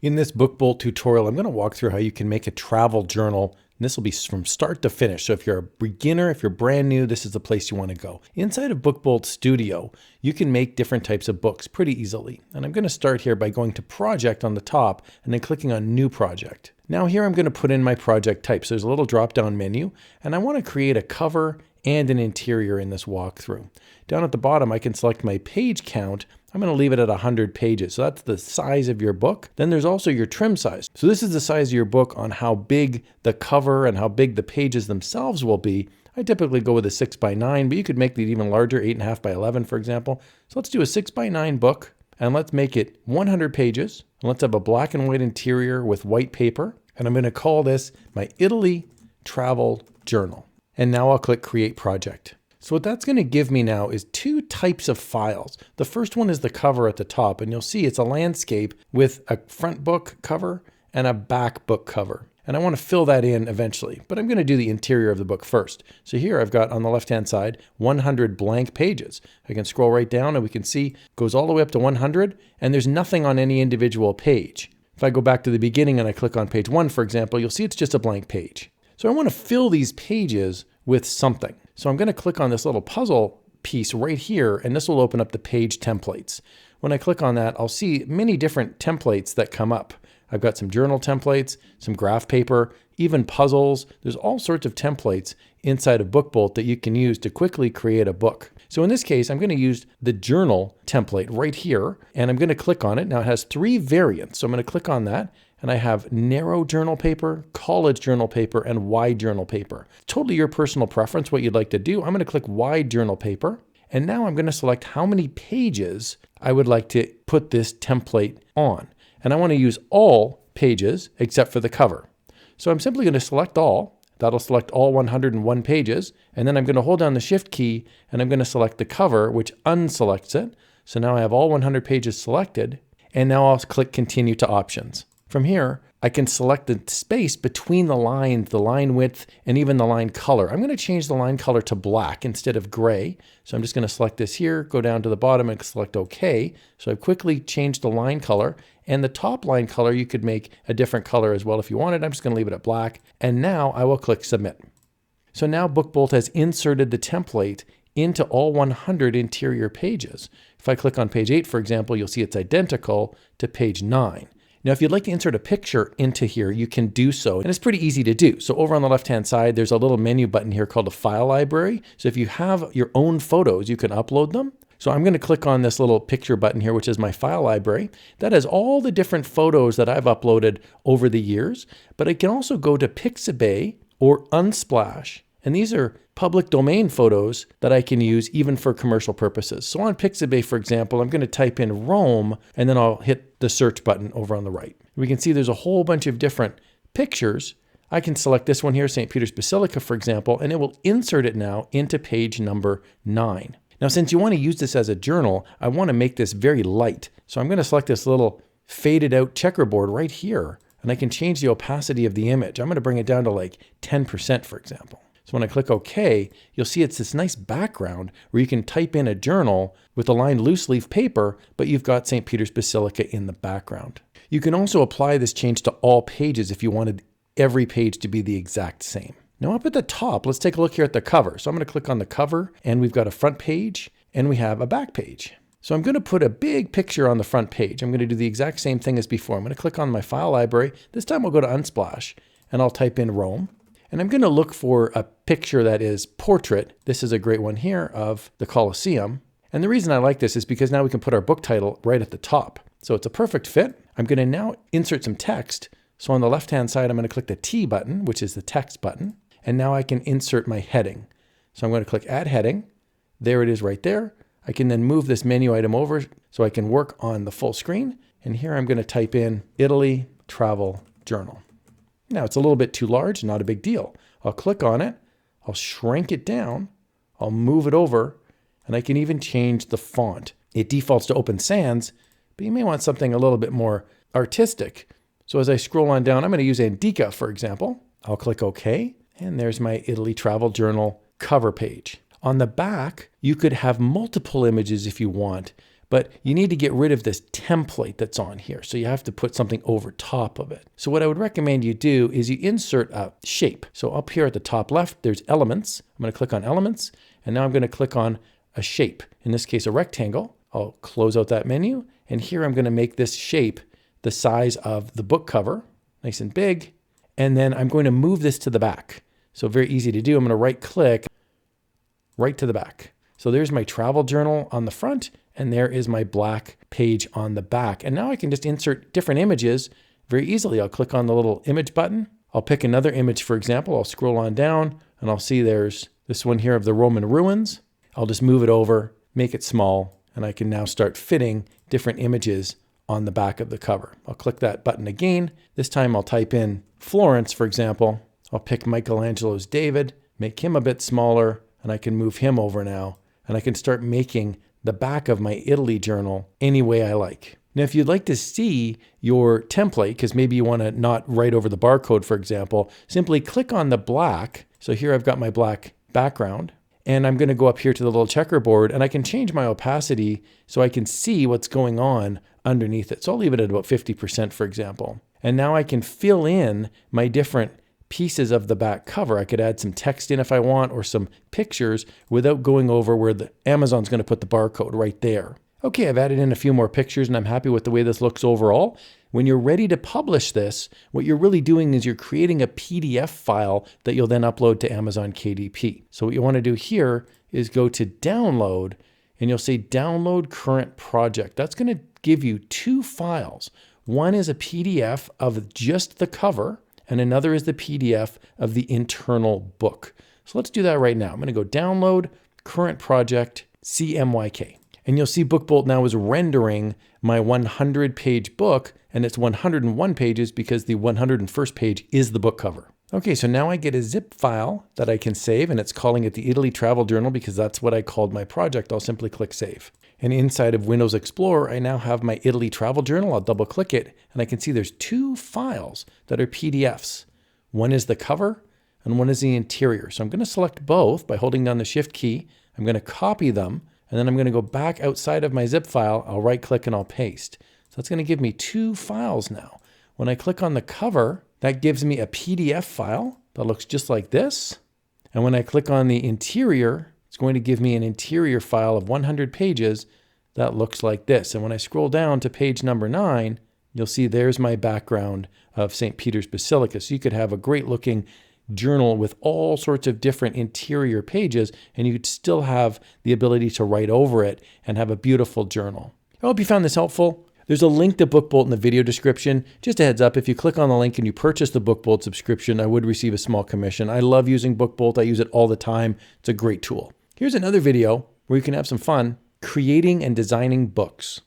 In this BookBolt tutorial, I'm going to walk through how you can make a travel journal. And this will be from start to finish. So if you're a beginner, if you're brand new, this is the place you want to go. Inside of BookBolt Studio, you can make different types of books pretty easily. And I'm going to start here by going to Project on the top and then clicking on New Project. Now here I'm going to put in my project type. So there's a little drop-down menu, and I want to create a cover and an interior in this walkthrough. Down at the bottom, I can select my page count. I'm going to leave it at 100 pages. So that's the size of your book. Then there's also your trim size. So this is the size of your book on how big the cover and how big the pages themselves will be. I typically go with a 6x9, but you could make it even larger, 8.5 by 11, for example. So let's do a 6x9 book, and let's make it 100 pages. And let's have a black and white interior with white paper. And I'm going to call this my Italy Travel Journal. And now I'll click Create Project. So what that's going to give me now is two types of files. The first one is the cover at the top, and you'll see it's a landscape with a front book cover and a back book cover. And I want to fill that in eventually, but I'm going to do the interior of the book first. So here I've got on the left-hand side 100 blank pages. I can scroll right down and we can see it goes all the way up to 100, and there's nothing on any individual page. If I go back to the beginning and I click on page 1, for example, you'll see it's just a blank page. So I want to fill these pages with something. So I'm going to click on this little puzzle piece right here, and this will open up the page templates. When I click on that, I'll see many different templates that come up. I've got some journal templates, some graph paper, even puzzles. There's all sorts of templates inside of BookBolt that you can use to quickly create a book. So in this case, I'm going to use the journal template right here, and I'm going to click on it. Now it has 3 variants, so I'm going to click on that. And I have narrow journal paper, college journal paper, and wide journal paper. Totally your personal preference, what you'd like to do. I'm going to click wide journal paper. And now I'm going to select how many pages I would like to put this template on. And I want to use all pages except for the cover. So I'm simply going to select all. That'll select all 101 pages. And then I'm going to hold down the Shift key and I'm going to select the cover, which unselects it. So now I have all 100 pages selected. And now I'll click Continue to Options. From here, I can select the space between the lines, the line width, and even the line color. I'm going to change the line color to black instead of gray. So I'm just going to select this here, go down to the bottom and select OK. So I've quickly changed the line color, and the top line color you could make a different color as well if you wanted. I'm just going to leave it at black. And now I will click Submit. So now BookBolt has inserted the template into all 100 interior pages. If I click on page 8, for example, you'll see it's identical to page 9. Now, if you'd like to insert a picture into here, you can do so, and it's pretty easy to do. So over on the left-hand side, there's a little menu button here called a file library. So if you have your own photos, you can upload them. So I'm going to click on this little picture button here, which is my file library. That has all the different photos that I've uploaded over the years, but I can also go to Pixabay or Unsplash. And these are public domain photos that I can use even for commercial purposes. So on Pixabay, for example, I'm going to type in Rome, and then I'll hit the search button over on the right. We can see there's a whole bunch of different pictures. I can select this one here, St. Peter's Basilica, for example, and it will insert it now into page number 9. Now, since you want to use this as a journal, I want to make this very light. So I'm going to select this little faded out checkerboard right here, and I can change the opacity of the image. I'm going to bring it down to like 10%, for example. So when I click OK, you'll see it's this nice background where you can type in a journal with a lined loose leaf paper, but you've got St. Peter's Basilica in the background. You can also apply this change to all pages if you wanted every page to be the exact same. Now up at the top, let's take a look here at the cover. So I'm going to click on the cover, and we've got a front page and we have a back page. So I'm going to put a big picture on the front page. I'm going to do the exact same thing as before. I'm going to click on my file library. This time I'll go to Unsplash and I'll type in Rome. And I'm going to look for a picture that is portrait. This is a great one here of the Colosseum. And the reason I like this is because now we can put our book title right at the top. So it's a perfect fit. I'm going to now insert some text. So on the left-hand side, I'm going to click the T button, which is the text button. And now I can insert my heading. So I'm going to click Add Heading. There it is right there. I can then move this menu item over so I can work on the full screen. And here I'm going to type in Italy Travel Journal. Now it's a little bit too large, not a big deal. I'll click on it, I'll shrink it down, I'll move it over, and I can even change the font. It defaults to Open Sans, but you may want something a little bit more artistic. So as I scroll on down, I'm going to use Indica, for example. I'll click OK, and there's my Italy Travel Journal cover page. On the back, you could have multiple images if you want, but you need to get rid of this template that's on here. So you have to put something over top of it. So what I would recommend you do is you insert a shape. So up here at the top left, there's elements. I'm going to click on elements, and now I'm going to click on a shape. In this case, a rectangle. I'll close out that menu, and here I'm going to make this shape the size of the book cover, nice and big, and then I'm going to move this to the back. So very easy to do. I'm going to right click, right to the back. So there's my travel journal on the front, and there is my black page on the back. And now I can just insert different images very easily. I'll click on the little image button. I'll pick another image, for example. I'll scroll on down, and I'll see there's this one here of the Roman ruins. I'll just move it over, make it small, and I can now start fitting different images on the back of the cover. I'll click that button again. This time I'll type in Florence, for example. I'll pick Michelangelo's David, make him a bit smaller, and I can move him over now. And I can start making the back of my Italy journal any way I like. Now, if you'd like to see your template, because maybe you want to not write over the barcode, for example, simply click on the black. So here I've got my black background. And I'm going to go up here to the little checkerboard, and I can change my opacity so I can see what's going on underneath it. So I'll leave it at about 50%, for example. And now I can fill in my different pieces of the back cover. I could add some text in if I want, or some pictures, without going over where the Amazon's going to put the barcode right there. Okay, I've added in a few more pictures, and I'm happy with the way this looks overall. When you're ready to publish this, what you're really doing is you're creating a PDF file that you'll then upload to Amazon KDP. So what you want to do here is go to download, and you'll say download current project. That's going to give you two files. One is a PDF of just the cover, and another is the PDF of the internal book. So let's do that right now. I'm going to go download current project CMYK. And you'll see BookBolt now is rendering my 100-page book, and it's 101 pages because the 101st page is the book cover. Okay, so now I get a zip file that I can save, and it's calling it the Italy Travel Journal because that's what I called my project. I'll simply click Save. And inside of Windows Explorer, I now have my Italy Travel Journal. I'll double click it, and I can see there's two files that are PDFs. One is the cover, and one is the interior. So I'm going to select both by holding down the Shift key. I'm going to copy them, and then I'm going to go back outside of my zip file. I'll right click and I'll paste. So it's going to give me two files now. When I click on the cover, that gives me a PDF file that looks just like this. And when I click on the interior, it's going to give me an interior file of 100 pages that looks like this. And when I scroll down to page number 9, you'll see there's my background of St. Peter's Basilica. So you could have a great looking journal with all sorts of different interior pages, and you'd still have the ability to write over it and have a beautiful journal. I hope you found this helpful. There's a link to BookBolt in the video description. Just a heads up, if you click on the link and you purchase the BookBolt subscription, I would receive a small commission. I love using BookBolt. I use it all the time. It's a great tool. Here's another video where you can have some fun creating and designing books.